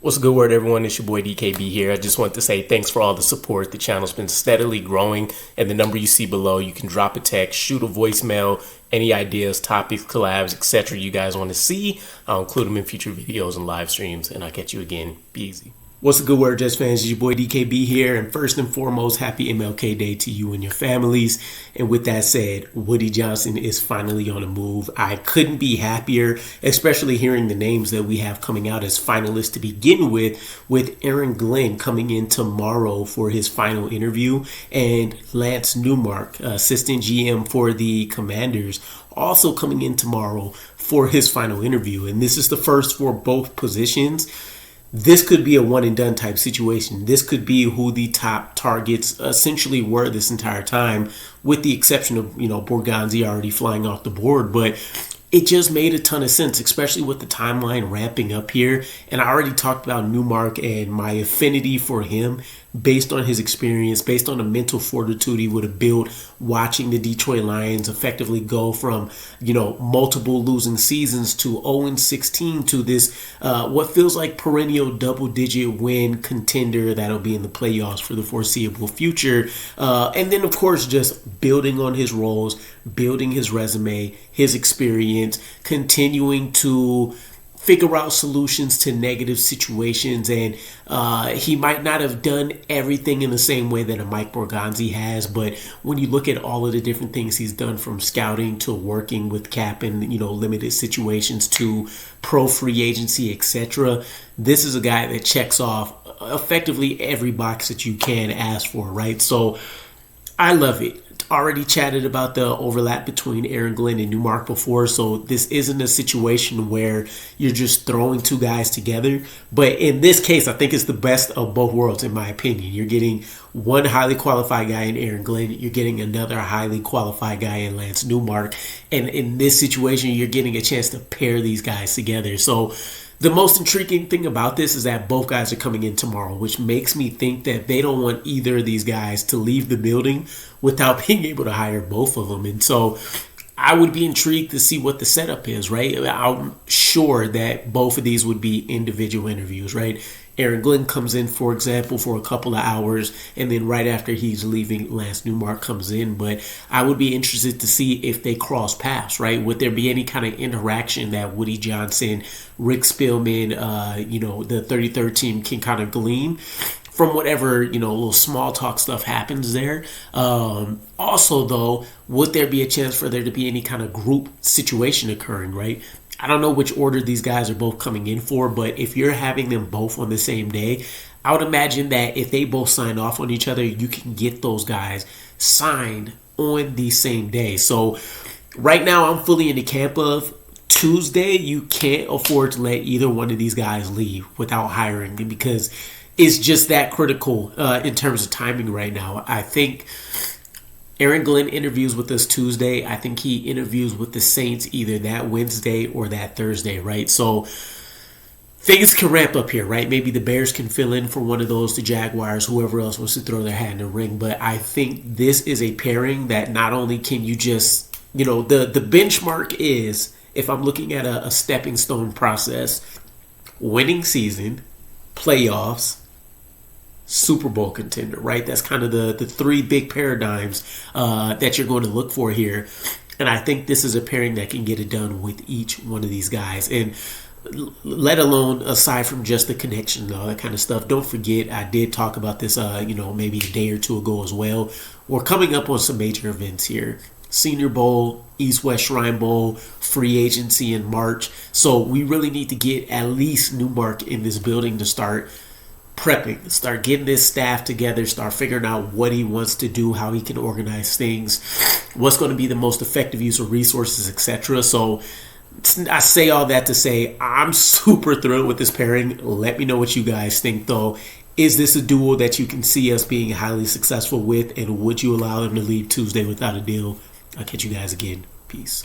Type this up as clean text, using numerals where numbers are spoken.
What's a good word, everyone? It's your boy DKB here. I just want to say thanks for all the support. The channel's been steadily growing, and the number you see below, you can drop a text, shoot a voicemail, any ideas, topics, collabs, etc. you guys want to see. I'll include them in future videos and live streams, and I'll catch you again. Be easy. What's a good word, Jets fans? It's your boy DKB here, and first and foremost, happy MLK Day to you and your families. And with that said, Woody Johnson is finally on the move. I couldn't be happier, especially hearing the names that we have coming out as finalists to begin with Aaron Glenn coming in tomorrow for his final interview, and Lance Newmark, assistant GM for the Commanders, also coming in tomorrow for his final interview. And this is the first for both positions. This could be a one and done type situation. This could be who the top targets essentially were this entire time, with the exception of, Borgonzi already flying off the board. But it just made a ton of sense, especially with the timeline ramping up here. And I already talked about Newmark and my affinity for him based on his experience, based on the mental fortitude he would have built watching the Detroit Lions effectively go from, multiple losing seasons to 0-16 to this, what feels like perennial double-digit win contender that'll be in the playoffs for the foreseeable future. And then, of course, just building on his roles, building his resume, his experience, continuing to figure out solutions to negative situations. And he might not have done everything in the same way that a Mike Borgonzi has, but when you look at all of the different things he's done, from scouting to working with cap in limited situations to pro free agency, etc., this is a guy that checks off effectively every box that you can ask for, right? So I love it. Already chatted about the overlap between Aaron Glenn and Newmark before, so this isn't a situation where you're just throwing two guys together. But in this case, I think it's the best of both worlds, in my opinion. You're getting one highly qualified guy in Aaron Glenn, you're getting another highly qualified guy in Lance Newmark, and in this situation, you're getting a chance to pair these guys together. So the most intriguing thing about this is that both guys are coming in tomorrow, which makes me think that they don't want either of these guys to leave the building without being able to hire both of them. And so I would be intrigued to see what the setup is, right? I'm sure that both of these would be individual interviews, right? Aaron Glenn comes in, for example, for a couple of hours, and then right after he's leaving, Lance Newmark comes in. But I would be interested to see if they cross paths, right? Would there be any kind of interaction that Woody Johnson, Rick Spielman, the 33rd team can kind of glean from whatever, little small talk stuff happens there? Also, though, would there be a chance for there to be any kind of group situation occurring, right? I don't know which order these guys are both coming in for, but if you're having them both on the same day, I would imagine that if they both sign off on each other, you can get those guys signed on the same day. So right now, I'm fully in the camp of Tuesday. You can't afford to let either one of these guys leave without hiring them, because it's just that critical in terms of timing right now. I think Aaron Glenn interviews with us Tuesday. I think he interviews with the Saints either that Wednesday or that Thursday, right? So things can ramp up here, right? Maybe the Bears can fill in for one of those, the Jaguars, whoever else wants to throw their hat in the ring. But I think this is a pairing that not only can you just, the benchmark is, if I'm looking at a stepping stone process, winning season, playoffs, Super Bowl contender, right? That's kind of the three big paradigms that you're going to look for here. And I think this is a pairing that can get it done with each one of these guys. And let alone, aside from just the connection and all that kind of stuff, don't forget, I did talk about this, maybe a day or two ago as well. We're coming up on some major events here. Senior Bowl, East-West Shrine Bowl, free agency in March. So we really need to get at least Newmark in this building to start prepping, start getting this staff together, start figuring out what he wants to do, how he can organize things, what's going to be the most effective use of resources, etc. So I say all that to say I'm super thrilled with this pairing. Let me know what you guys think, though. Is this a duo that you can see us being highly successful with, and would you allow them to leave Tuesday without a deal? I'll catch you guys again. Peace.